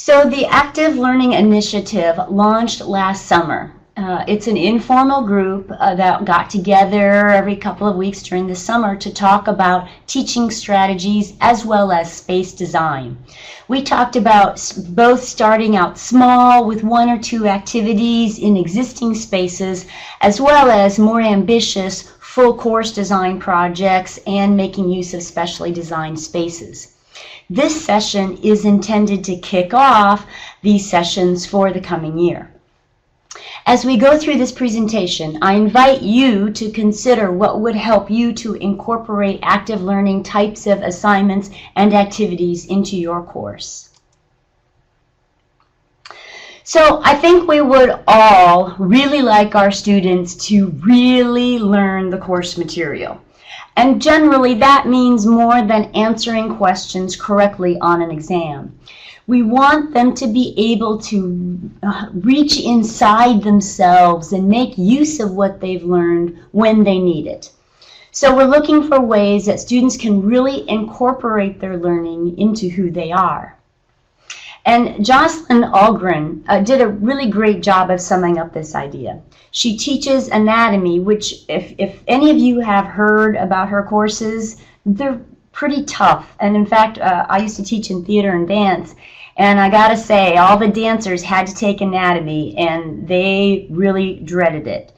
So the Active Learning Initiative launched last summer. It's an informal group that got together every couple of weeks during the summer to talk about teaching strategies as well as space design. We talked about both starting out small with 1 or 2 activities in existing spaces, as well as more ambitious full course design projects and making use of specially designed spaces. This session is intended to kick off these sessions for the coming year. As we go through this presentation, I invite you to consider what would help you to incorporate active learning types of assignments and activities into your course. So I think we would all really like our students to really learn the course material. And generally that means more than answering questions correctly on an exam. We want them to be able to reach inside themselves and make use of what they've learned when they need it. So we're looking for ways that students can really incorporate their learning into who they are. And Jocelyn Algren did a really great job of summing up this idea. She teaches anatomy, which if any of you have heard about her courses, they're pretty tough. And in fact, I used to teach in theater and dance, and I gotta say, all the dancers had to take anatomy, and they really dreaded it.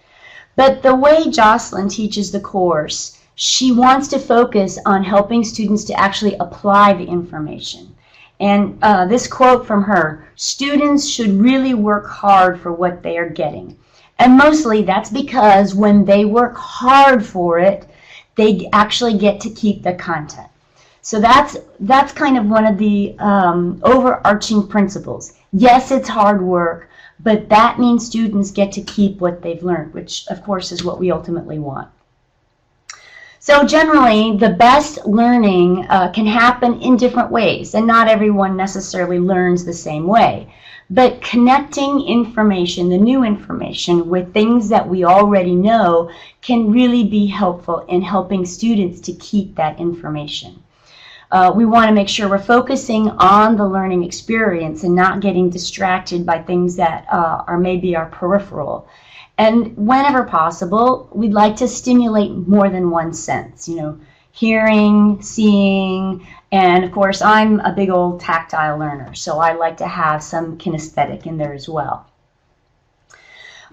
But the way Jocelyn teaches the course, she wants to focus on helping students to actually apply the information. And this quote from her, "Students should really work hard for what they are getting." And mostly that's because when they work hard for it, they actually get to keep the content. So that's kind of one of the overarching principles. Yes, it's hard work, but that means students get to keep what they've learned, which of course is what we ultimately want. So generally, the best learning can happen in different ways, and not everyone necessarily learns the same way. But connecting information, the new information, with things that we already know can really be helpful in helping students to keep that information. We want to make sure we're focusing on the learning experience and not getting distracted by things that are maybe our peripheral. And whenever possible, we'd like to stimulate more than one sense, hearing, seeing, and of course I'm a big old tactile learner, so I like to have some kinesthetic in there as well.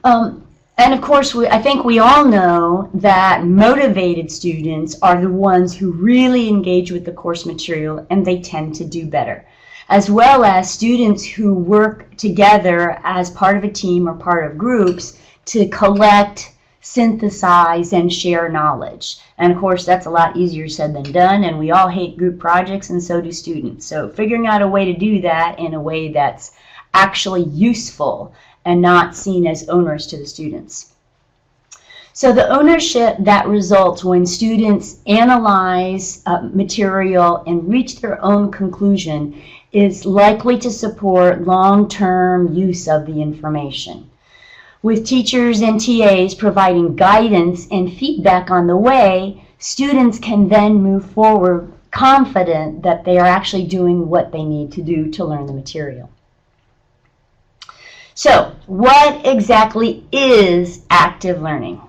And of course, I think we all know that motivated students are the ones who really engage with the course material, and they tend to do better, as well as students who work together as part of a team or part of groups to collect, synthesize, and share knowledge. And of course, that's a lot easier said than done, and we all hate group projects, and so do students. So figuring out a way to do that in a way that's actually useful and not seen as onerous to the students. So the ownership that results when students analyze material and reach their own conclusion is likely to support long-term use of the information. With teachers and TAs providing guidance and feedback on the way, students can then move forward confident that they are actually doing what they need to do to learn the material. So, what exactly is active learning?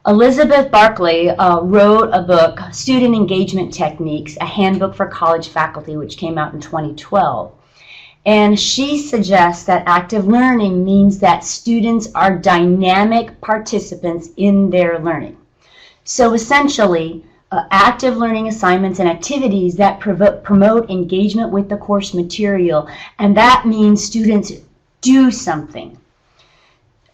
Elizabeth Barkley wrote a book, Student Engagement Techniques, a handbook for college faculty, which came out in 2012. And she suggests that active learning means that students are dynamic participants in their learning. So essentially, active learning assignments and activities that promote engagement with the course material, and that means students do something.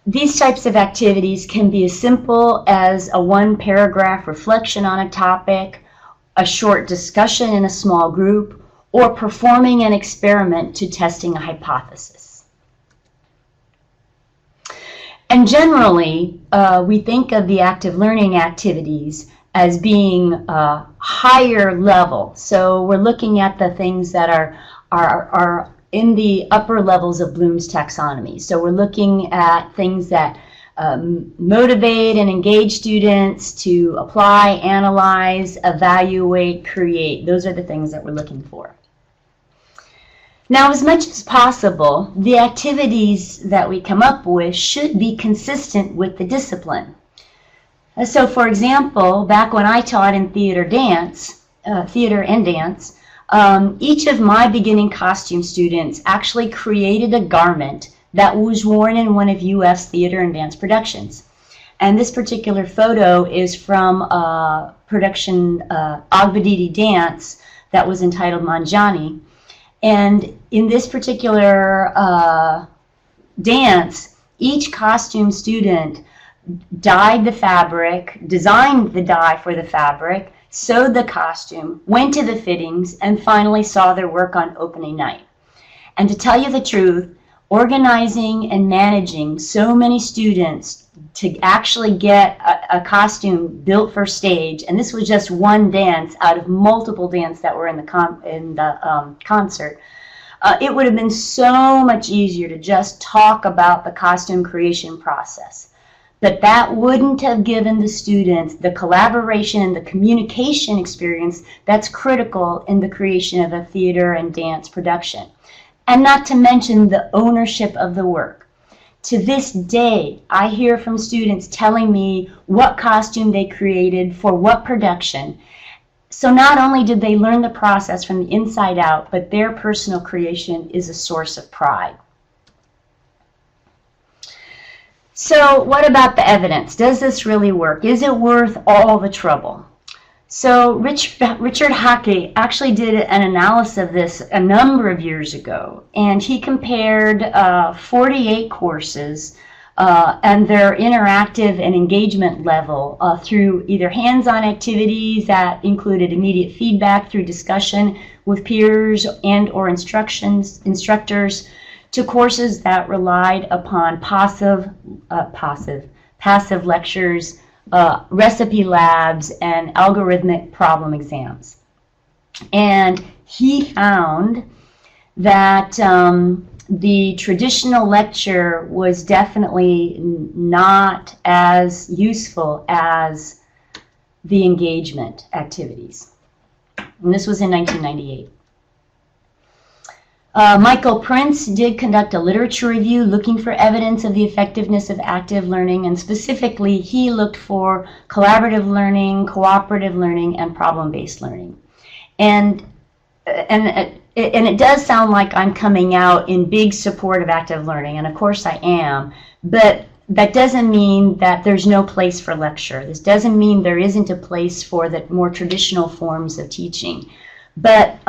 These types of activities can be as simple as a one-paragraph reflection on a topic, a short discussion in a small group, or performing an experiment to testing a hypothesis. And generally, we think of the active learning activities as being higher level. So we're looking at the things that are in the upper levels of Bloom's taxonomy. So we're looking at things that motivate and engage students to apply, analyze, evaluate, create. Those are the things that we're looking for. Now, as much as possible, the activities that we come up with should be consistent with the discipline. So, for example, back when I taught in theater and dance, each of my beginning costume students actually created a garment that was worn in one of UF's theater and dance productions. And this particular photo is from a production, Agbadidi Dance, that was entitled Manjani. And in this particular dance, each costume student dyed the fabric, designed the dye for the fabric, sewed the costume, went to the fittings, and finally saw their work on opening night. And to tell you the truth, organizing and managing so many students to actually get a costume built for stage, and this was just one dance out of multiple dances that were in the concert, it would have been so much easier to just talk about the costume creation process. But that wouldn't have given the students the collaboration and the communication experience that's critical in the creation of a theater and dance production. And not to mention the ownership of the work. To this day, I hear from students telling me what costume they created for what production. So not only did they learn the process from the inside out, but their personal creation is a source of pride. So what about the evidence? Does this really work? Is it worth all the trouble? So Richard Hake actually did an analysis of this a number of years ago, and he compared 48 courses and their interactive and engagement level through either hands-on activities that included immediate feedback through discussion with peers and or instructors, to courses that relied upon passive lectures, recipe labs, and algorithmic problem exams. And he found that the traditional lecture was definitely not as useful as the engagement activities. And this was in 1998. Michael Prince did conduct a literature review looking for evidence of the effectiveness of active learning, and specifically he looked for collaborative learning, cooperative learning, and problem-based learning. And it does sound like I'm coming out in big support of active learning, and of course I am, but that doesn't mean that there's no place for lecture. This doesn't mean there isn't a place for the more traditional forms of teaching. But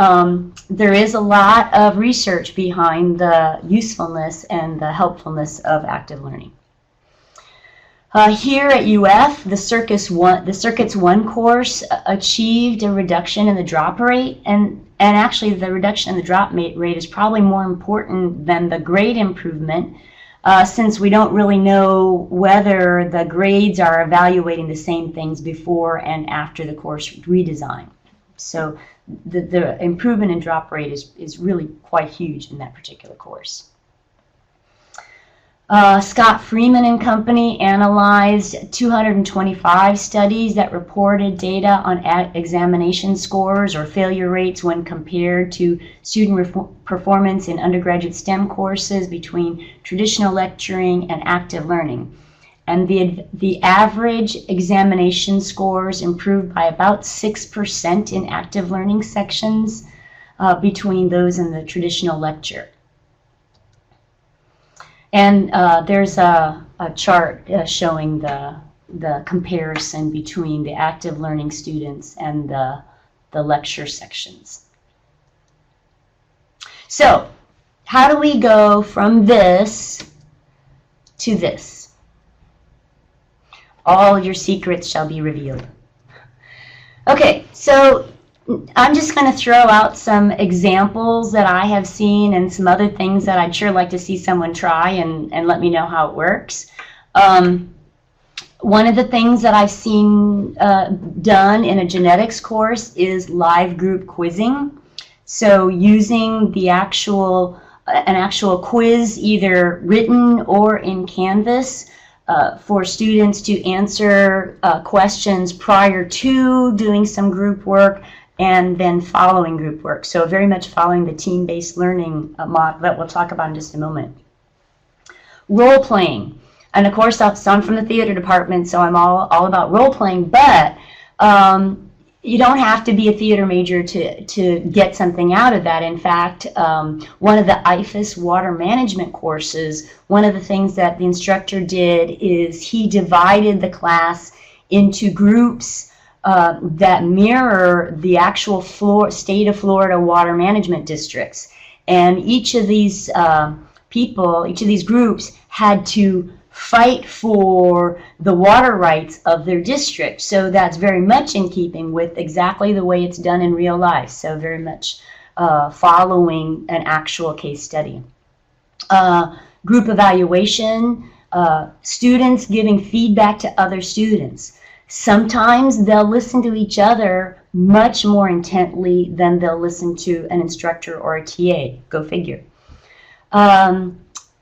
there is a lot of research behind the usefulness and the helpfulness of active learning. Here at UF, the Circuits 1 course achieved a reduction in the drop rate, and actually the reduction in the drop rate is probably more important than the grade improvement, since we don't really know whether the grades are evaluating the same things before and after the course redesign. So the improvement in drop rate is really quite huge in that particular course. Scott Freeman and company analyzed 225 studies that reported data on examination scores or failure rates when compared to student performance in undergraduate STEM courses between traditional lecturing and active learning. And the average examination scores improved by about 6% in active learning sections between those in the traditional lecture. And there's a chart showing the comparison between the active learning students and the lecture sections. So, how do we go from this to this? All your secrets shall be revealed. Okay, so I'm just going to throw out some examples that I have seen and some other things that I'd sure like to see someone try and let me know how it works. One of the things that I've seen done in a genetics course is live group quizzing. So using the an actual quiz, either written or in Canvas, for students to answer questions prior to doing some group work, and then following group work. So very much following the team-based learning model that we'll talk about in just a moment. Role playing. And of course, so I'm from the theater department, so I'm all about role playing, but you don't have to be a theater major to get something out of that. In fact, one of the IFAS water management courses, one of the things that the instructor did is he divided the class into groups that mirror the actual state of Florida water management districts. And each of these each of these groups had to fight for the water rights of their district. So that's very much in keeping with exactly the way it's done in real life. So very much following an actual case study. Group evaluation, students giving feedback to other students. Sometimes they'll listen to each other much more intently than they'll listen to an instructor or a TA. Go figure.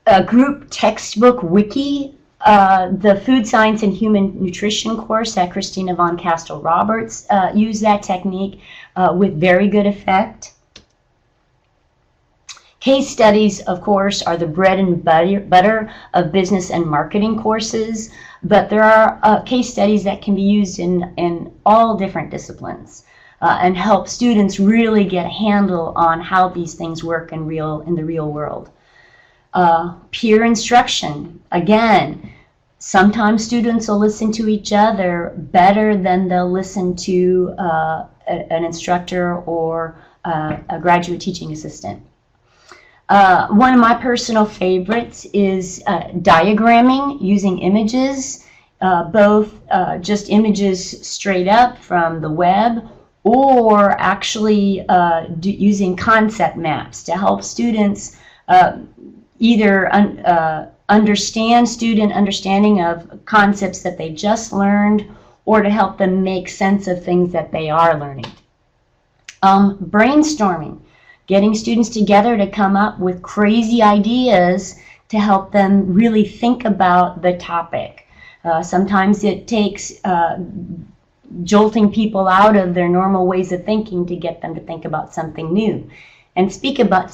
A group textbook wiki, the Food Science and Human Nutrition course that Christina von Castle-Roberts used that technique with very good effect. Case studies, of course, are the bread and butter of business and marketing courses, but there are case studies that can be used in all different disciplines and help students really get a handle on how these things work in the real world. Peer instruction, again, sometimes students will listen to each other better than they'll listen to an instructor or a graduate teaching assistant. One of my personal favorites is diagramming using images, both just images straight up from the web or actually using concept maps to help students either student understanding of concepts that they just learned or to help them make sense of things that they are learning. Brainstorming, getting students together to come up with crazy ideas to help them really think about the topic. Sometimes it takes jolting people out of their normal ways of thinking to get them to think about something new. And speaking about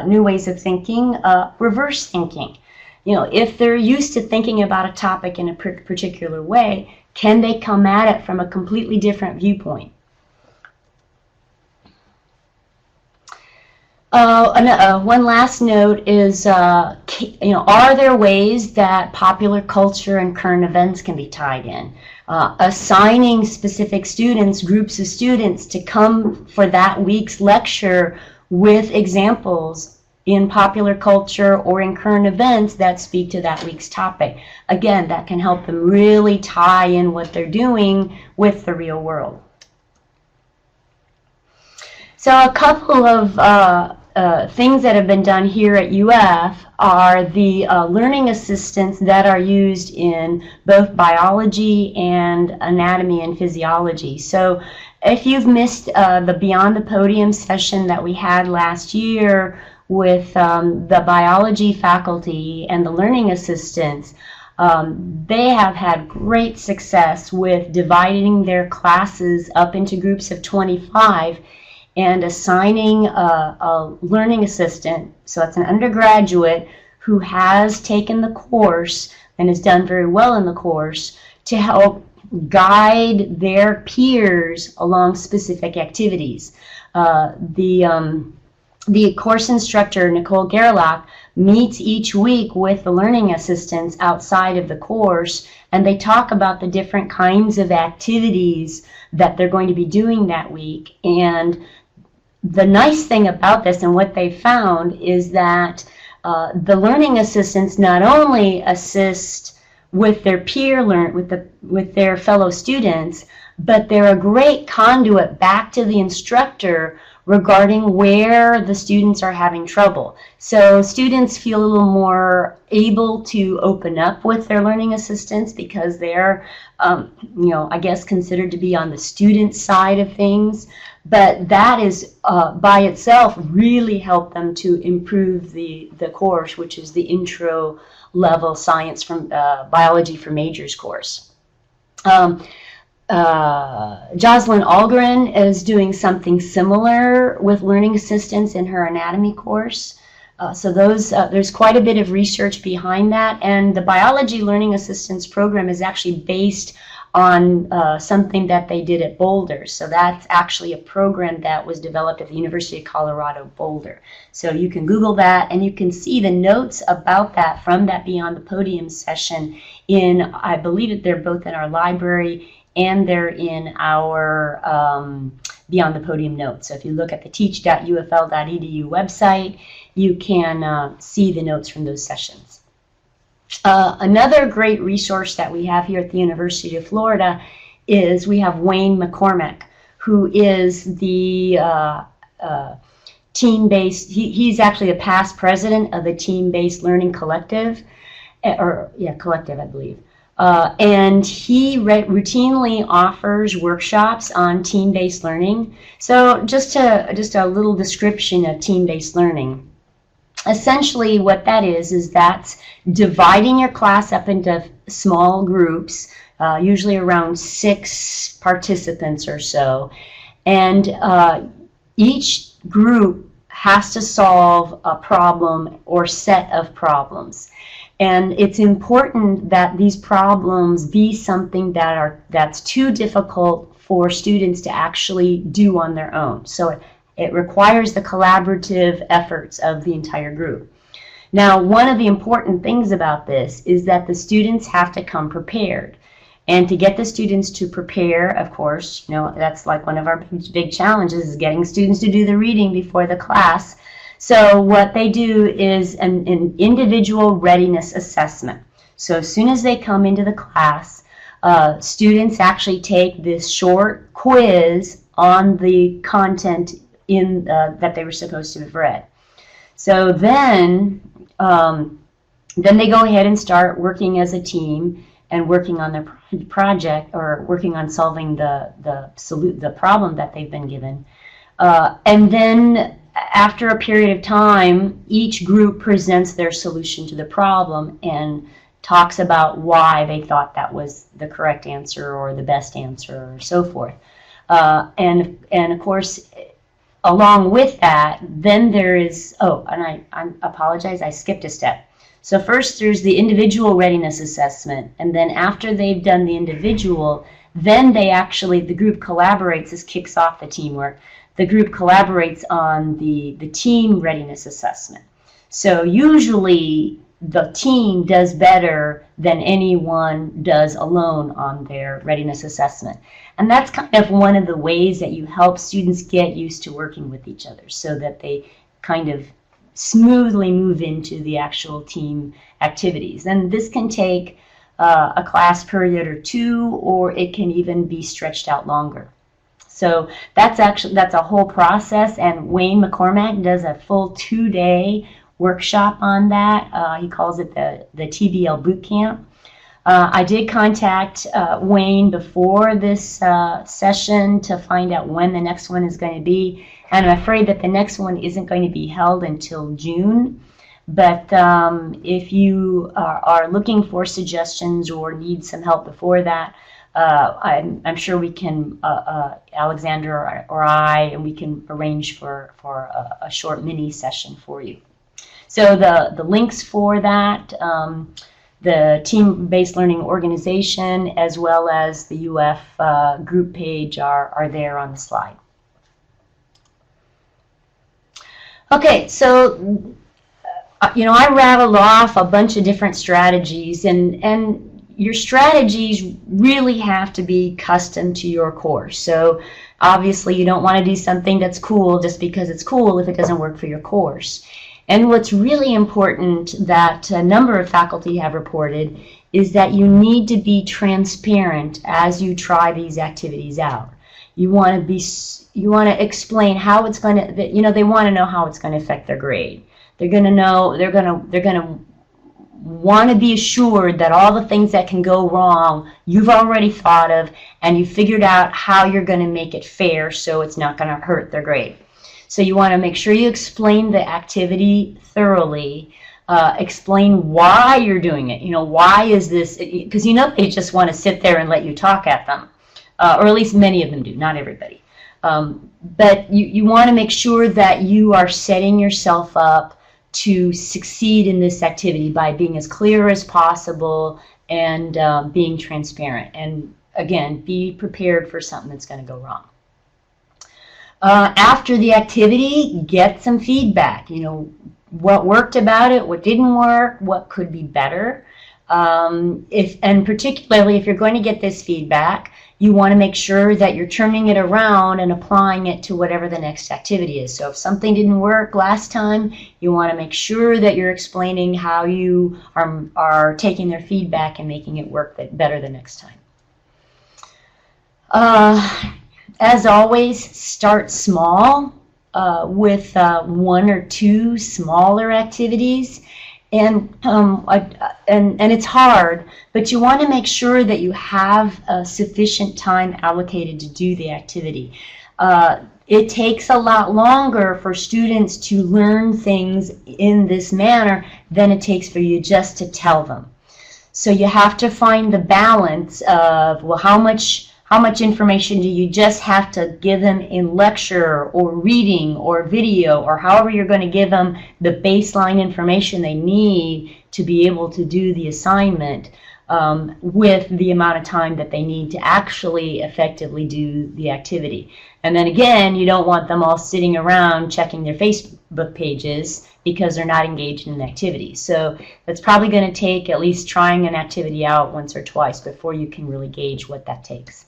new ways of thinking, reverse thinking. You know, if they're used to thinking about a topic in a particular way, can they come at it from a completely different viewpoint? One last note is, are there ways that popular culture and current events can be tied in? Assigning specific groups of students to come for that week's lecture with examples in popular culture or in current events that speak to that week's topic. Again, that can help them really tie in what they're doing with the real world. So a couple of things that have been done here at UF are the learning assistants that are used in both biology and anatomy and physiology. So if you've missed the Beyond the Podium session that we had last year with the biology faculty and the learning assistants, they have had great success with dividing their classes up into groups of 25 and assigning a learning assistant, so it's an undergraduate who has taken the course and has done very well in the course, to help guide their peers along specific activities. The course instructor, Nicole Gerlach, meets each week with the learning assistants outside of the course, and they talk about the different kinds of activities that they're going to be doing that week. And the nice thing about this and what they found is that the learning assistants not only assist with their with their fellow students, but they're a great conduit back to the instructor regarding where the students are having trouble. So students feel a little more able to open up with their learning assistants because they're, I guess considered to be on the student side of things. But that is by itself really helped them to improve the course, which is the intro level science from biology for majors course. Jocelyn Algren is doing something similar with learning assistants in her anatomy course. So there's quite a bit of research behind that, and the biology learning assistance program is actually based on something that they did at Boulder. So that's actually a program that was developed at the University of Colorado Boulder. So you can Google that, and you can see the notes about that from that Beyond the Podium session in, I believe that they're both in our library and they're in our Beyond the Podium notes. So if you look at the teach.ufl.edu website, you can see the notes from those sessions. Another great resource that we have here at the University of Florida is we have Wayne McCormack, who is the team-based, he's actually a past president of the Team-Based Learning Collective, Collective, I believe. And he routinely offers workshops on team-based learning. So just a little description of team-based learning. Essentially what that is that's dividing your class up into small groups, usually around 6 participants or so. And each group has to solve a problem or set of problems. And it's important that these problems be something that's too difficult for students to actually do on their own. So it requires the collaborative efforts of the entire group. Now, one of the important things about this is that the students have to come prepared. And to get the students to prepare, of course, that's like one of our big challenges is getting students to do the reading before the class. So what they do is an individual readiness assessment. So as soon as they come into the class, students actually take this short quiz on the content that they were supposed to have read. So then they go ahead and start working as a team and working on their project or working on solving the problem that they've been given. And then after a period of time, each group presents their solution to the problem and talks about why they thought that was the correct answer or the best answer or so forth. And of course, along with that, then there is, and I apologize, I skipped a step. So first there's the individual readiness assessment, and then after they've done the individual, then the group collaborates. This kicks off the teamwork. The group collaborates on the team readiness assessment. So usually the team does better than anyone does alone on their readiness assessment. And that's kind of one of the ways that you help students get used to working with each other so that they kind of smoothly move into the actual team activities. And this can take a class period or 2, or it can even be stretched out longer. So that's a whole process, and Wayne McCormack does a full 2-day workshop on that. He calls it the TBL Boot Camp. I did contact Wayne before this session to find out when the next one is going to be, and I'm afraid that the next one isn't going to be held until June. But if you are looking for suggestions or need some help before that, I'm sure we can, Alexander or I, and we can arrange for a short mini session for you. So the links for that, the Team-Based Learning Organization, as well as the UF group page are there on the slide. Okay, so I rattled off a bunch of different strategies, and your strategies really have to be custom to your course. So obviously you don't want to do something that's cool just because it's cool if it doesn't work for your course. And what's really important that a number of faculty have reported is that you need to be transparent as you try these activities out. You want to explain how it's going to, they want to know how it's going to affect their grade. They're going to know, they're going to want to be assured that all the things that can go wrong you've already thought of, and you figured out how you're going to make it fair so it's not going to hurt their grade. So you want to make sure you explain the activity thoroughly, explain why you're doing it. Why is this, because they just want to sit there and let you talk at them. or at least many of them do, not everybody. But you want to make sure that you are setting yourself up to succeed in this activity by being as clear as possible and being transparent. And again, be prepared for something that's going to go wrong. After the activity, get some feedback. You know, what worked about it, what didn't work, what could be better. And particularly if you're going to get this feedback, you want to make sure that you're turning it around and applying it to whatever the next activity is. So if something didn't work last time, you want to make sure that you're explaining how you are taking their feedback and making it work better the next time. As always, start small with 1 or 2 smaller activities. And it's hard, but you want to make sure that you have sufficient time allocated to do the activity. It takes a lot longer for students to learn things in this manner than it takes for you just to tell them. So you have to find the balance of, well, how much information do you just have to give them in lecture or reading or video, or however you're going to give them the baseline information they need to be able to do the assignment, with the amount of time that they need to actually effectively do the activity. And then again, you don't want them all sitting around checking their Facebook pages because they're not engaged in the activity. So that's probably going to take at least trying an activity out once or twice before you can really gauge what that takes.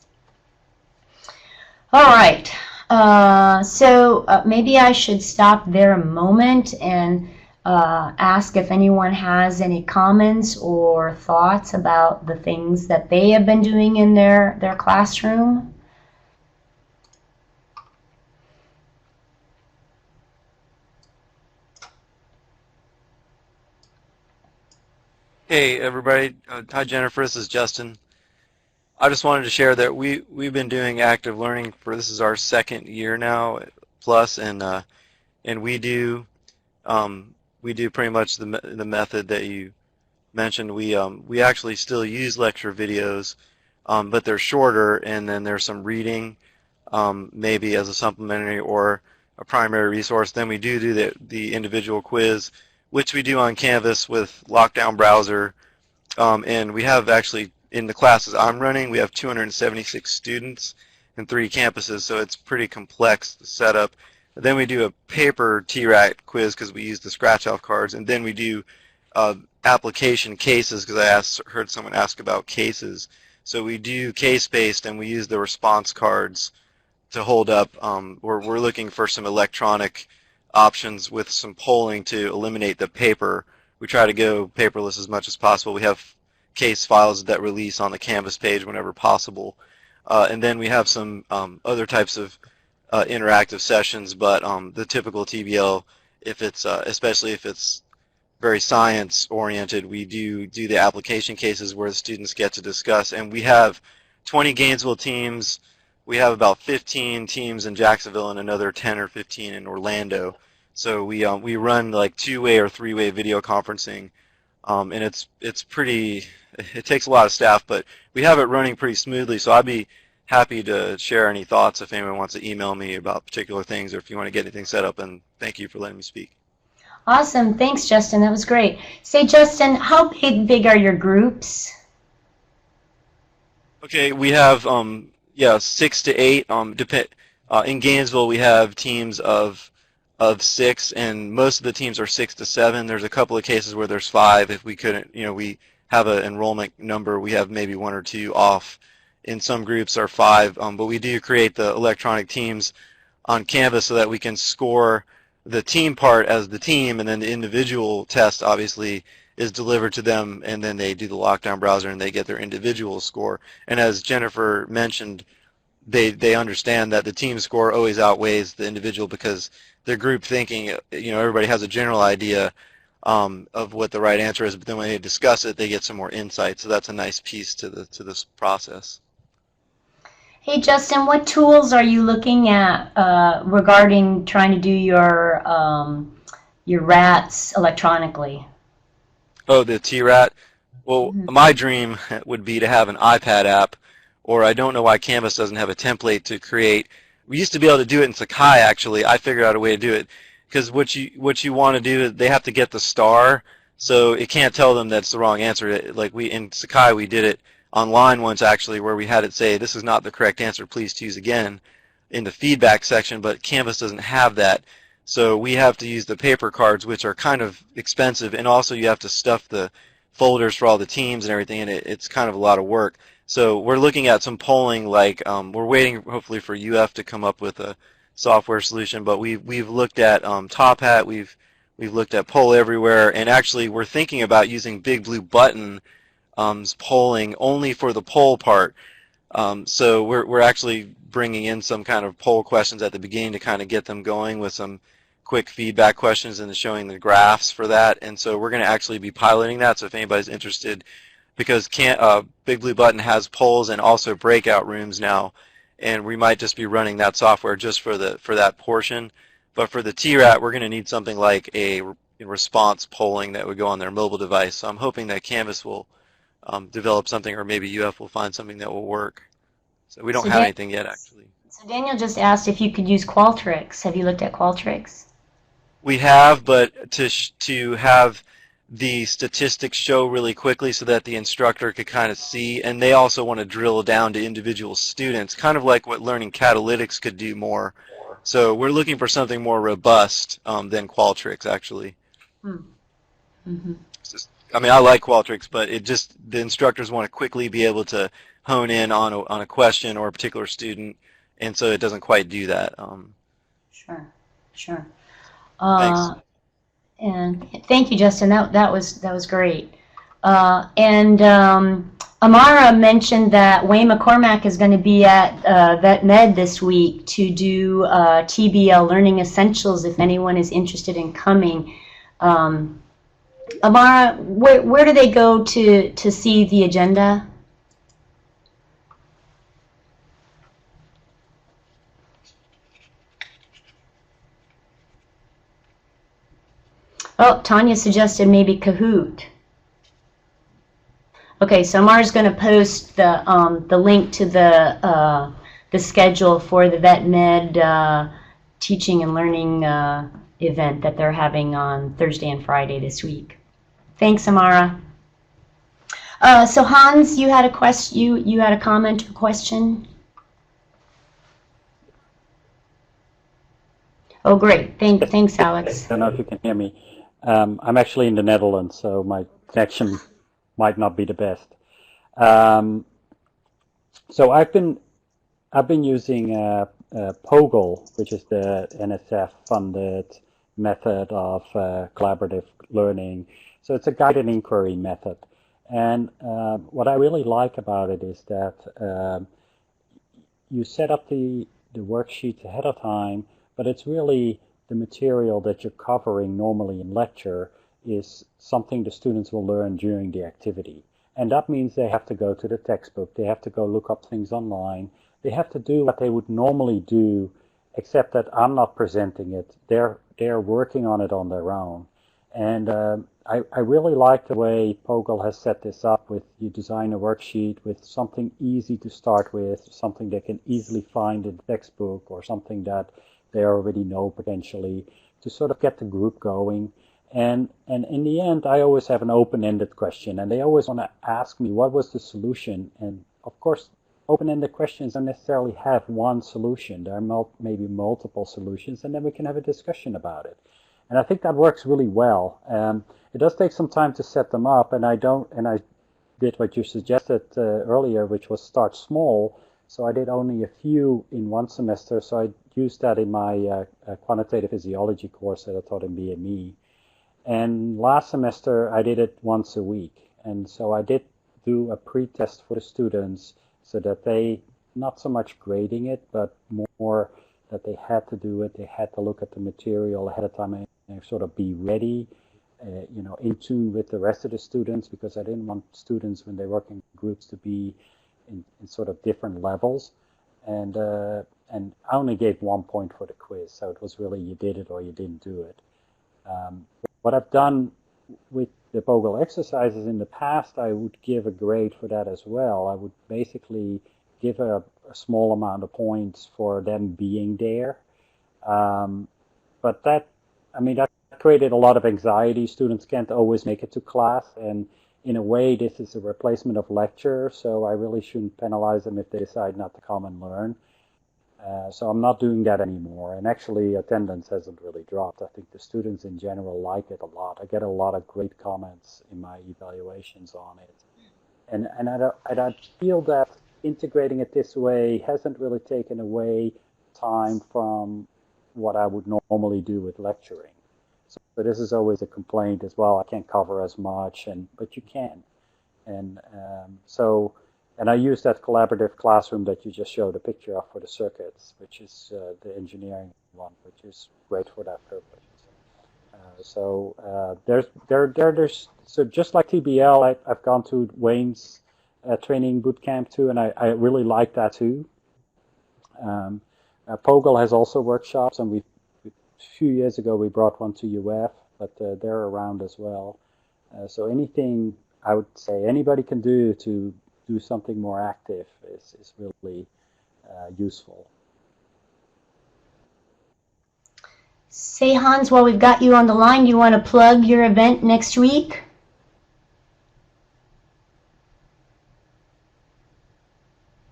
All right, so maybe I should stop there a moment and ask if anyone has any comments or thoughts about the things that they have been doing in their classroom. Hey everybody, hi Jennifer, this is Justin. I just wanted to share that we've been doing active learning for, this is our 2nd year now plus, and we do pretty much the method that you mentioned. We actually still use lecture videos, but they're shorter, and then there's some reading, maybe as a supplementary or a primary resource. Then we do the individual quiz, which we do on Canvas with Lockdown Browser, and we have actually, in the classes I'm running, we have 276 students in 3 campuses, so it's pretty complex to set up. Then we do a paper TRAT quiz because we use the scratch-off cards, and then we do application cases because I heard someone ask about cases. So we do case-based, and we use the response cards to hold up. We're looking for some electronic options with some polling to eliminate the paper. We try to go paperless as much as possible. We have case files that release on the Canvas page whenever possible. And then we have some other types of interactive sessions, but the typical TBL, if it's especially if it's very science oriented, we do the application cases where the students get to discuss. And we have 20 Gainesville teams. We have about 15 teams in Jacksonville and another 10 or 15 in Orlando. So we run like 2-way or 3-way video conferencing, and it's pretty. It takes a lot of staff, but we have it running pretty smoothly. So I'd be happy to share any thoughts if anyone wants to email me about particular things, or if you want to get anything set up. And thank you for letting me speak. Awesome, thanks, Justin. That was great. Say, Justin, how big are your groups? Okay, we have 6 to 8. In Gainesville, we have teams of 6, and most of the teams are 6 to 7. There's a couple of cases where there's 5. If we couldn't, we have an enrollment number, we have maybe 1 or 2 off. In some groups are 5, but we do create the electronic teams on Canvas so that we can score the team part as the team, and then the individual test obviously is delivered to them, and then they do the lockdown browser and they get their individual score. And as Jennifer mentioned, they understand that the team score always outweighs the individual because they're group thinking. Everybody has a general idea of what the right answer is, but then when they discuss it, they get some more insight. So that's a nice piece to this process. Hey, Justin, what tools are you looking at regarding trying to do your RATs electronically? Oh, the TRAT? Well, my dream would be to have an iPad app or I don't know why Canvas doesn't have a template to create. We used to be able to do it in Sakai, actually. I figured out a way to do it, because what you want to do is they have to get the star, so it can't tell them that's the wrong answer. Like in Sakai, we did it online once, actually, where we had it say, this is not the correct answer, please choose again, in the feedback section, but Canvas doesn't have that. So we have to use the paper cards, which are kind of expensive, and also you have to stuff the folders for all the teams and everything, and it's kind of a lot of work. So we're looking at some polling, like we're waiting hopefully for UF to come up with a software solution, but we've looked at Top Hat, we've looked at Poll Everywhere, and actually we're thinking about using Big Blue Button polling only for the poll part. So we're actually bringing in some kind of poll questions at the beginning to kind of get them going with some quick feedback questions and showing the graphs for that. And so we're going to actually be piloting that. So if anybody's interested, because Big Blue Button has polls and also breakout rooms now, and we might just be running that software just for that portion. But for the TRAT, we're going to need something like a response polling that would go on their mobile device. So I'm hoping that Canvas will develop something, or maybe UF will find something that will work. So we don't have anything yet, actually. So Daniel just asked if you could use Qualtrics. Have you looked at Qualtrics? We have, but to have the statistics show really quickly so that the instructor could kind of see, and they also want to drill down to individual students, kind of like what Learning Catalytics could do more. So we're looking for something more robust than Qualtrics, actually. Mm-hmm. I mean, I like Qualtrics, but the instructors want to quickly be able to hone in on a question or a particular student, and so it doesn't quite do that. Sure. Thanks. And thank you, Justin. That was great. And Amara mentioned that Wayne McCormack is going to be at Vet Med this week to do TBL Learning Essentials. If anyone is interested in coming, Amara, where do they go to see the agenda? Oh, Tanya suggested maybe Kahoot. Okay, so Amara's going to post the link to the schedule for the Vet Med teaching and learning event that they're having on Thursday and Friday this week. Thanks, Amara. So Hans, you had a you had a comment or question? Oh, great. Thanks, Alex. I don't know if you can hear me. I'm actually in the Netherlands, so my connection might not be the best. So I've been using POGLE, which is the Nsf-Funded method of collaborative learning. So it's a guided inquiry method. And what I really like about it is that you set up the worksheets ahead of time, but it's really the material that you're covering normally in lecture is something the students will learn during the activity. And that means they have to go to the textbook, they have to go look up things online, they have to do what they would normally do, except that I'm not presenting it. They're working on it on their own. And I really like the way POGLE has set this up with you design a worksheet with something easy to start with, something they can easily find in the textbook or something that they already know potentially, to sort of get the group going. And in the end, I always have an open-ended question, and they always want to ask me what was the solution. And of course, open-ended questions don't necessarily have one solution. There are maybe multiple solutions, and then we can have a discussion about it. And I think that works really well. It does take some time to set them up, and I did what you suggested earlier, which was start small. So I did only a few in one semester, so I used that in my quantitative physiology course that I taught in BME. And last semester I did it once a week. And so I did do a pre-test for the students so that they, not so much grading it, but more that they had to do it, they had to look at the material ahead of time and sort of be ready, in tune with the rest of the students, because I didn't want students when they work in groups to be in sort of different levels. And I only gave 1 point for the quiz, so it was really you did it or you didn't do it. What I've done with the POGLE exercises in the past, I would give a grade for that as well. I would basically give a small amount of points for them being there. But that created a lot of anxiety. Students can't always make it to class, and in a way, this is a replacement of lecture, so I really shouldn't penalize them if they decide not to come and learn. So I'm not doing that anymore, and actually attendance hasn't really dropped. I think the students in general like it a lot. I get a lot of great comments in my evaluations on it. And I feel that integrating it this way hasn't really taken away time from what I would normally do with lecturing. So this is always a complaint as well. I can't cover as much, but you can. And I use that collaborative classroom that you just showed a picture of for the circuits, which is the engineering one, which is great for that purpose. So just like TBL, I've gone to Wayne's training boot camp too, and I really like that too. POGIL has also workshops, and a few years ago we brought one to UF, but they're around as well. So anything I would say anybody can do to do something more active is really useful. Say, Hans, while we've got you on the line, do you want to plug your event next week?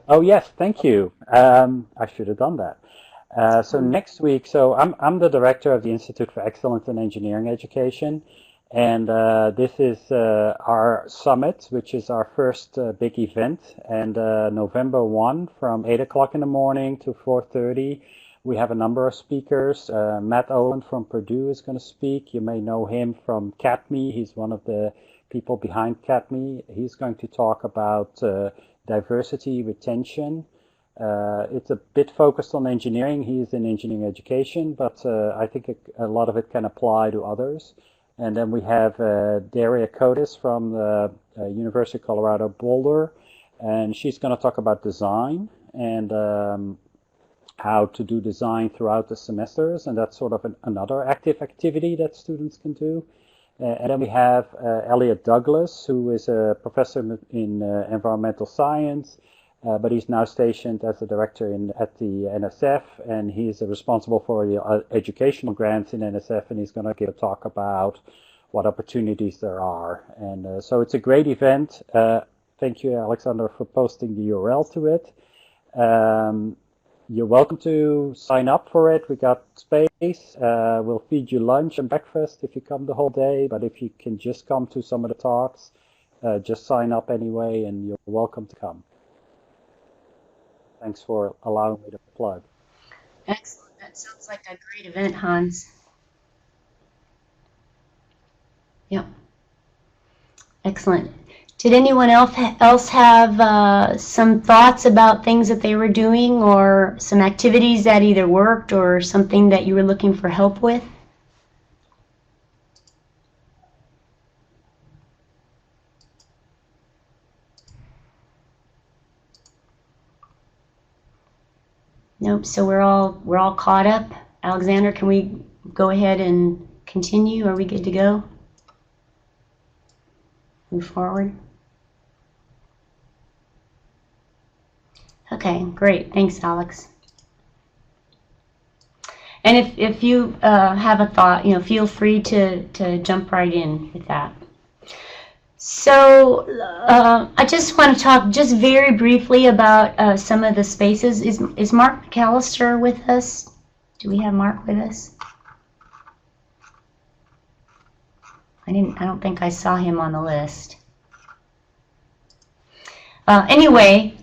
Oh yes, thank you. I should have done that. So next week, I'm the director of the Institute for Excellence in Engineering Education, and this is our summit, which is our first big event. And November 1, from 8 o'clock in the morning to 4:30, we have a number of speakers. Matt Owen from Purdue is going to speak. You may know him from CATME. He's one of the people behind CATME. He's going to talk about diversity retention. It's a bit focused on engineering. He's in engineering education, but I think a lot of it can apply to others. And then we have Daria Kotis from the University of Colorado Boulder, and she's going to talk about design and how to do design throughout the semesters, and that's sort of another active activity that students can do. And then we have Elliot Douglas, who is a professor in environmental science, but he's now stationed as a director at the NSF, and he's responsible for the educational grants in NSF, and he's going to give a talk about what opportunities there are. And so it's a great event. Thank you, Alexander, for posting the URL to it. You're welcome to sign up for it. We got space. We'll feed you lunch and breakfast if you come the whole day, but if you can just come to some of the talks, just sign up anyway, and you're welcome to come. Thanks for allowing me to plug. Excellent. That sounds like a great event, Hans. Yep. Excellent. Did anyone else have some thoughts about things that they were doing, or some activities that either worked or something that you were looking for help with? Nope. So we're all caught up. Alexander, can we go ahead and continue? Are we good to go? Move forward. Okay, great. Thanks, Alex. And if you have a thought, feel free to jump right in with that. So I just want to talk just very briefly about some of the spaces. Is Mark McAllister with us? Do we have Mark with us? I don't think I saw him on the list. Anyway,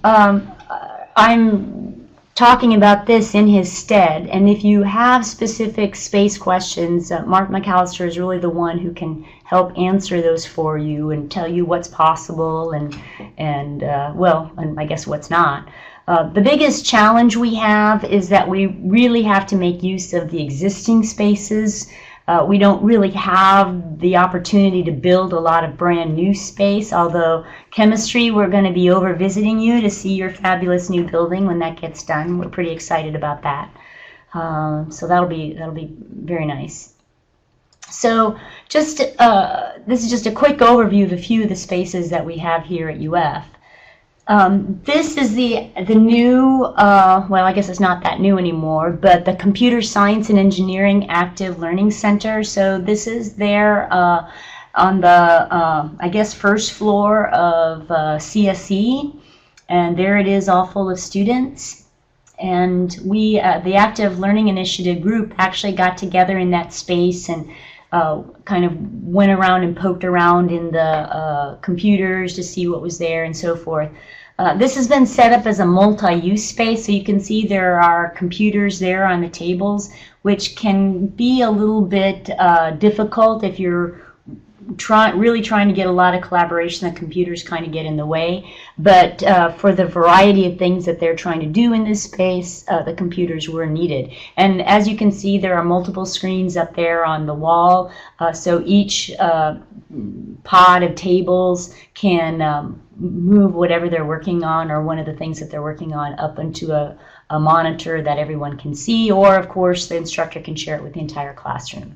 I'm talking about this in his stead, and if you have specific space questions, Mark McAllister is really the one who can help answer those for you and tell you what's possible and I guess what's not. The biggest challenge we have is that we really have to make use of the existing spaces. We don't really have the opportunity to build a lot of brand new space, although chemistry, we're going to be over visiting you to see your fabulous new building when that gets done. We're pretty excited about that. So that'll be very nice. So this is just a quick overview of a few of the spaces that we have here at UF. This is the new, well, I guess it's not that new anymore, but the Computer Science and Engineering Active Learning Center. So this is there on the, I guess, first floor of CSE, and there it is all full of students. And we, the Active Learning Initiative group, actually got together in that space and kind of went around and poked around in the computers to see what was there and so forth. This has been set up as a multi-use space, so you can see there are computers there on the tables, which can be a little bit difficult if you're really trying to get a lot of collaboration. The computers kind of get in the way, but for the variety of things that they're trying to do in this space, the computers were needed. And as you can see, there are multiple screens up there on the wall, so each pod of tables can move whatever they're working on, or one of the things that they're working on, up into a monitor that everyone can see, or of course the instructor can share it with the entire classroom.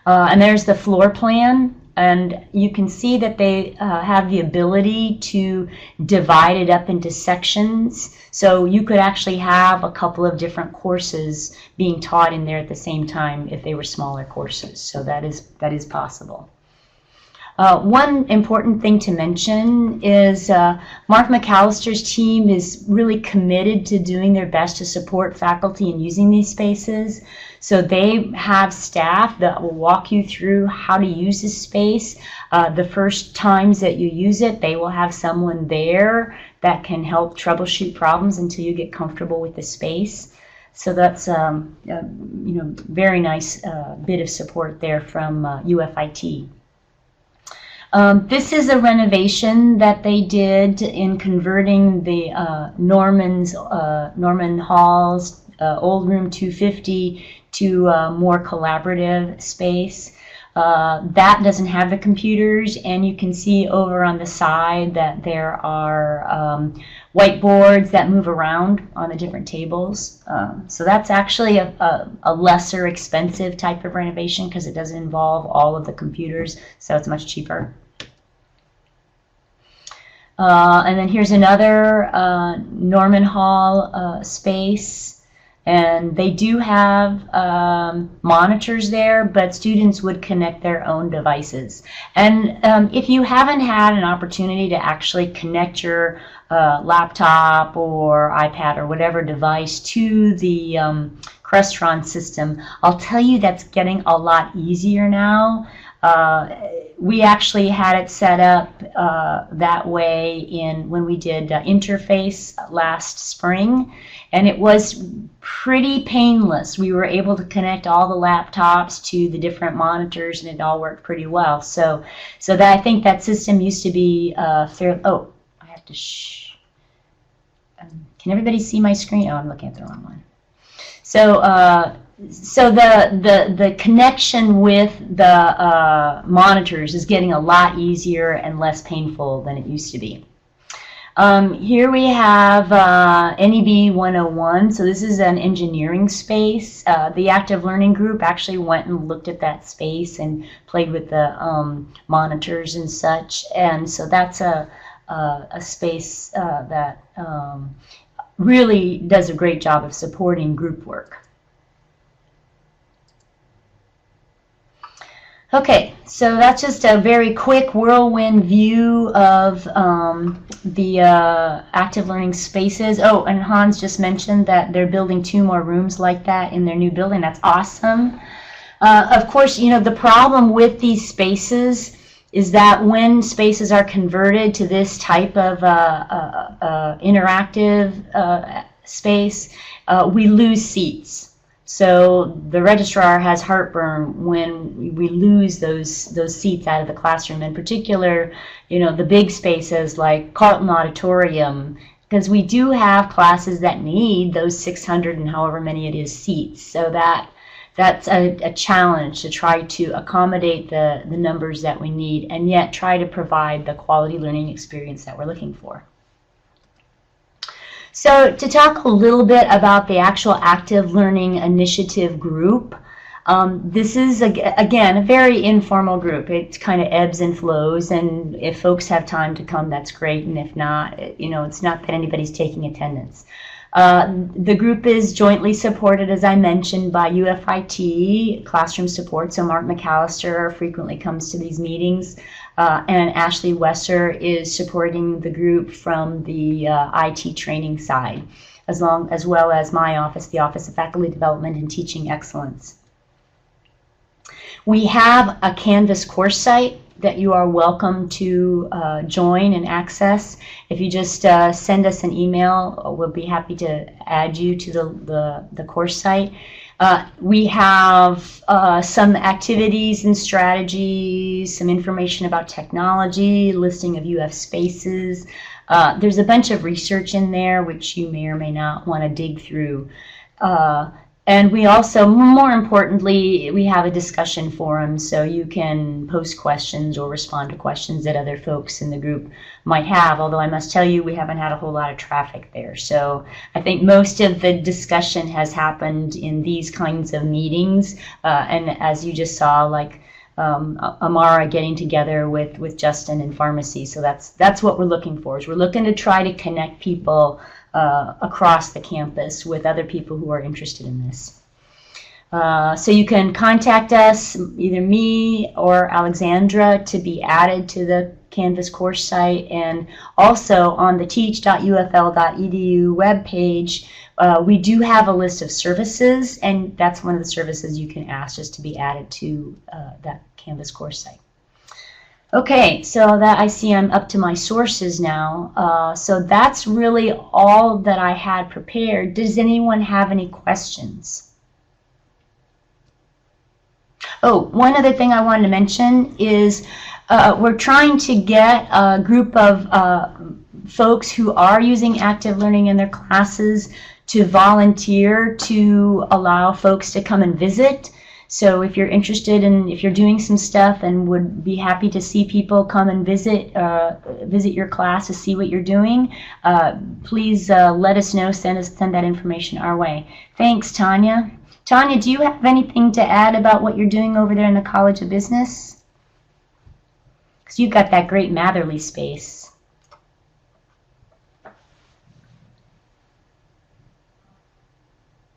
And there's the floor plan, and you can see that they have the ability to divide it up into sections. So you could actually have a couple of different courses being taught in there at the same time if they were smaller courses. So that is possible. One important thing to mention is Mark McAllister's team is really committed to doing their best to support faculty in using these spaces. So they have staff that will walk you through how to use this space. The first times that you use it, they will have someone there that can help troubleshoot problems until you get comfortable with the space. So that's very nice bit of support there from UFIT. This is a renovation that they did in converting the Norman Hall's old room 250 to a more collaborative space. That doesn't have the computers, and you can see over on the side that there are whiteboards that move around on the different tables. So that's actually a lesser expensive type of renovation because it doesn't involve all of the computers, so it's much cheaper. And then here's another Norman Hall space. And they do have monitors there, but students would connect their own devices. And if you haven't had an opportunity to actually connect your laptop or iPad or whatever device to the Crestron system, I'll tell you that's getting a lot easier now. We actually had it set up that way when we did Interface last spring, and it was pretty painless. We were able to connect all the laptops to the different monitors, and it all worked pretty well. So that I think that system used to be fairly. Oh, I have to. Can everybody see my screen? Oh, I'm looking at the wrong one. So the connection with the monitors is getting a lot easier and less painful than it used to be. Here we have NEB 101. So this is an engineering space. The Active Learning Group actually went and looked at that space and played with the monitors and such. And so that's a space that really does a great job of supporting group work. Okay, so that's just a very quick whirlwind view of the active learning spaces. Oh, and Hans just mentioned that they're building 2 more rooms like that in their new building. That's awesome. Of course, you know, the problem with these spaces is that when spaces are converted to this type of interactive space, we lose seats. So the registrar has heartburn when we lose those seats out of the classroom. In particular, you know, the big spaces like Carlton Auditorium, because we do have classes that need those 600 and however many it is seats. So that's a challenge to try to accommodate the numbers that we need and yet try to provide the quality learning experience that we're looking for. So to talk a little bit about the actual Active Learning Initiative group, This is, again, a very informal group. It kind of ebbs and flows, and if folks have time to come, that's great, and if not, it's not that anybody's taking attendance. The group is jointly supported, as I mentioned, by UFIT, classroom support, so Mark McAllister frequently comes to these meetings, and Ashley Wesser is supporting the group from the IT training side, as well as my office, the Office of Faculty Development and Teaching Excellence. We have a Canvas course site that you are welcome to join and access. If you just send us an email, we'll be happy to add you to the course site. We have some activities and strategies, some information about technology, listing of UF spaces. There's a bunch of research in there which you may or may not want to dig through. And we also, more importantly, we have a discussion forum, so you can post questions or respond to questions that other folks in the group might have, although I must tell you we haven't had a whole lot of traffic there. So I think most of the discussion has happened in these kinds of meetings, and as you just saw, like Amara getting together with Justin in pharmacy. So that's what we're looking for, is we're looking to try to connect people across the campus with other people who are interested in this. So you can contact us, either me or Alexandra, to be added to the Canvas course site, and also on the teach.ufl.edu webpage, we do have a list of services, and that's one of the services you can ask just to be added to that Canvas course site. Okay, so that I see I'm up to my sources now. So that's really all that I had prepared. Does anyone have any questions? Oh, one other thing I wanted to mention is we're trying to get a group of folks who are using active learning in their classes to volunteer to allow folks to come and visit. So if you're interested in, if you're doing some stuff and would be happy to see people come and visit your class to see what you're doing, please let us know, send that information our way. Thanks, Tanya. Tanya, do you have anything to add about what you're doing over there in the College of Business? Because you've got that great Matherly space.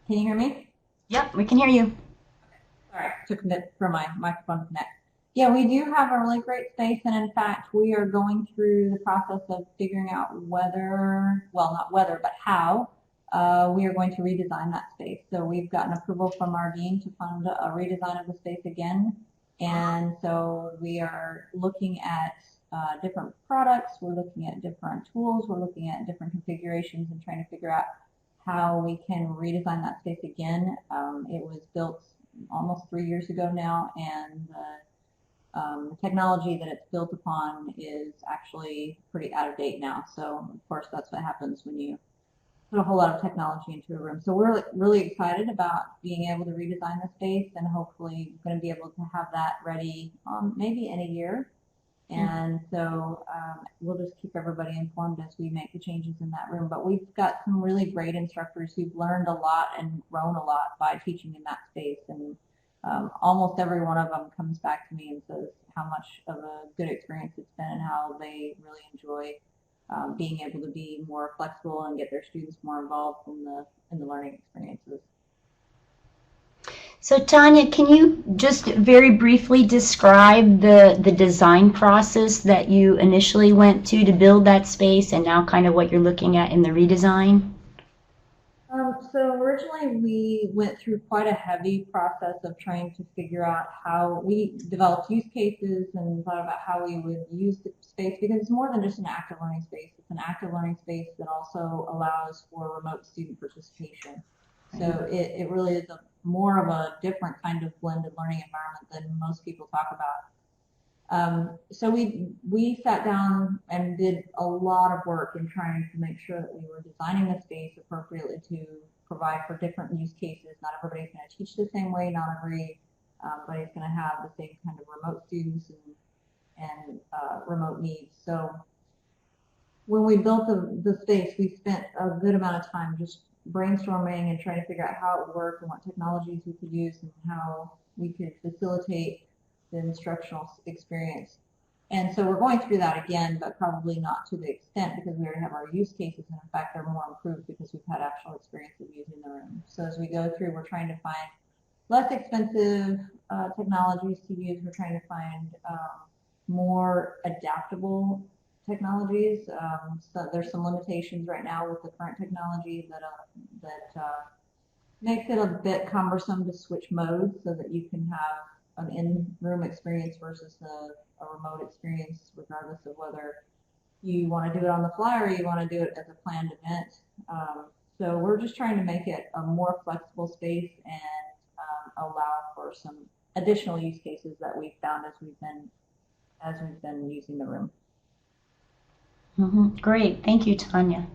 Can you hear me? Yep, we can hear you. Sorry, took a bit for my microphone to connect. Yeah, we do have a really great space, and in fact, we are going through the process of figuring out whether, well, not whether, but how we are going to redesign that space. So we've gotten approval from our dean to fund a redesign of the space again, and so we are looking at different products, we're looking at different tools, we're looking at different configurations and trying to figure out how we can redesign that space again. It was built almost 3 years ago now, and the technology that it's built upon is actually pretty out of date now. So of course that's what happens when you put a whole lot of technology into a room. So we're really excited about being able to redesign the space, and hopefully going to be able to have that ready maybe in a year. And so we'll just keep everybody informed as we make the changes in that room. But we've got some really great instructors who've learned a lot and grown a lot by teaching in that space. And almost every one of them comes back to me and says how much of a good experience it's been and how they really enjoy being able to be more flexible and get their students more involved in the learning experiences. So Tanya, can you just very briefly describe the design process that you initially went to build that space, and now kind of what you're looking at in the redesign? So originally we went through quite a heavy process of trying to figure out how we developed use cases and thought about how we would use the space, because it's more than just an active learning space. It's an active learning space that also allows for remote student participation. So it really is more of a different kind of blended learning environment than most people talk about. So we sat down and did a lot of work in trying to make sure that we were designing the space appropriately to provide for different use cases. Not everybody's going to teach the same way. Not everybody's going to have the same kind of remote students and remote needs. So when we built the space, we spent a good amount of time just brainstorming and trying to figure out how it would work and what technologies we could use and how we could facilitate the instructional experience. And so we're going through that again, but probably not to the extent because we already have our use cases, and in fact they're more improved because we've had actual experience of using the room. So as we go through, we're trying to find less expensive technologies to use. We're trying to find more adaptable technologies. So there's some limitations right now with the current technology that makes it a bit cumbersome to switch modes so that you can have an in-room experience versus a remote experience, regardless of whether you want to do it on the fly or you want to do it as a planned event. So we're just trying to make it a more flexible space and allow for some additional use cases that we've found as we've been using the room. Great, thank you, Tanya.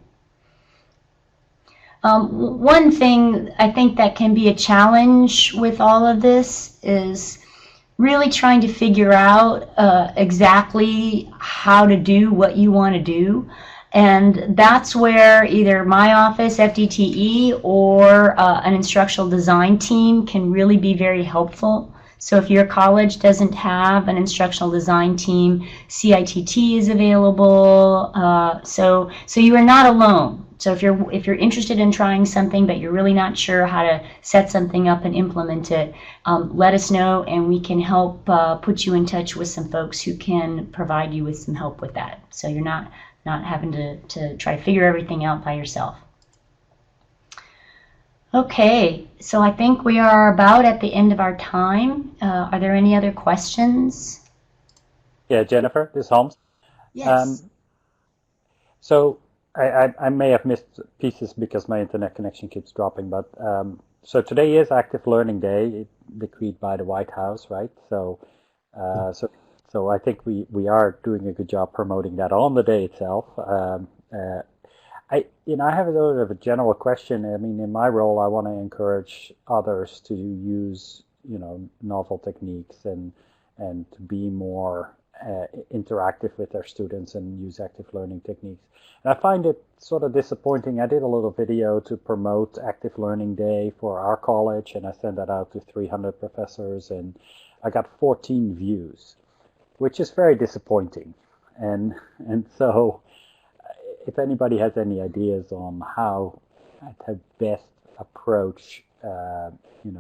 One thing I think that can be a challenge with all of this is really trying to figure out exactly how to do what you want to do. And that's where either my office, FDTE, or an instructional design team can really be very helpful. So if your college doesn't have an instructional design team, CITT is available. So you are not alone. So if you're interested in trying something but you're really not sure how to set something up and implement it, let us know and we can help put you in touch with some folks who can provide you with some help with that. So you're not having to try to figure everything out by yourself. Okay, so I think we are about at the end of our time. Are there any other questions? Yeah, Jennifer, this is Holmes. Yes. So I may have missed pieces because my internet connection keeps dropping, but so today is Active Learning Day, decreed by the White House, right? So I think we are doing a good job promoting that on the day itself. I have a sort of a general question. I mean, in my role, I want to encourage others to use, novel techniques and to be more interactive with their students and use active learning techniques. And I find it sort of disappointing. I did a little video to promote Active Learning Day for our college, and I sent that out to 300 professors, and I got 14 views, which is very disappointing. And so if anybody has any ideas on how to best approach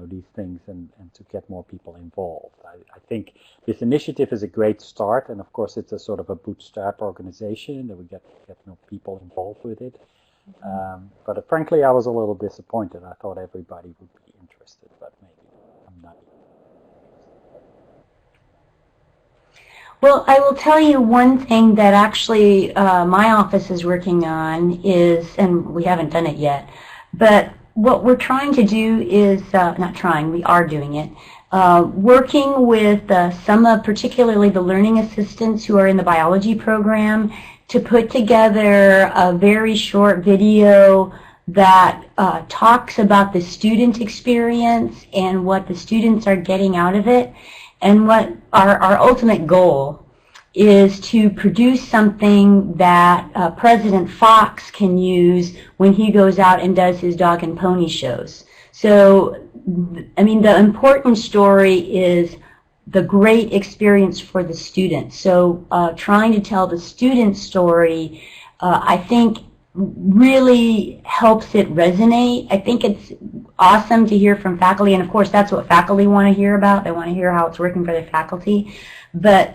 these things and to get more people involved. I think this initiative is a great start, and of course it's a sort of a bootstrap organization that we get more people involved with it. But frankly, I was a little disappointed. I thought everybody would be interested, but maybe I'm not. Well, I will tell you one thing that actually my office is working on is, and we haven't done it yet, but what we're trying to do is, not trying, we are doing it, working with some of, particularly the learning assistants who are in the biology program, to put together a very short video that talks about the student experience and what the students are getting out of it. And what our ultimate goal is to produce something that President Fox can use when he goes out and does his dog and pony shows. So, I mean, the important story is the great experience for the students. So trying to tell the student story, I think, really helps it resonate. I think it's awesome to hear from faculty, and of course that's what faculty want to hear about. They want to hear how it's working for their faculty. But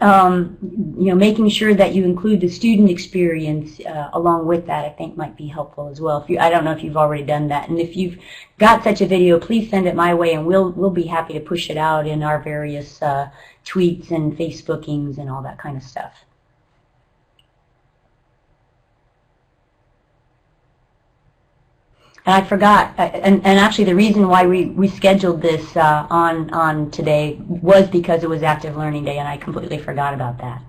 making sure that you include the student experience along with that, I think might be helpful as well. I don't know if you've already done that, and if you've got such a video, please send it my way, and we'll be happy to push it out in our various tweets and Facebookings and all that kind of stuff. And I forgot, and actually the reason why we scheduled this on today was because it was Active Learning Day, and I completely forgot about that.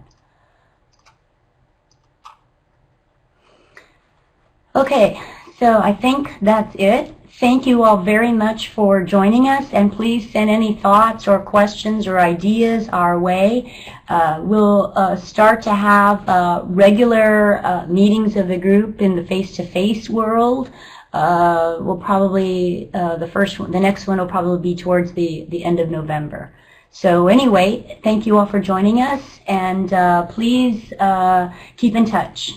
Okay, so I think that's it. Thank you all very much for joining us, and please send any thoughts or questions or ideas our way. We'll start to have regular meetings of the group in the face-to-face world. will probably, the next one will probably be towards the end of November. So anyway, thank you all for joining us, and please keep in touch.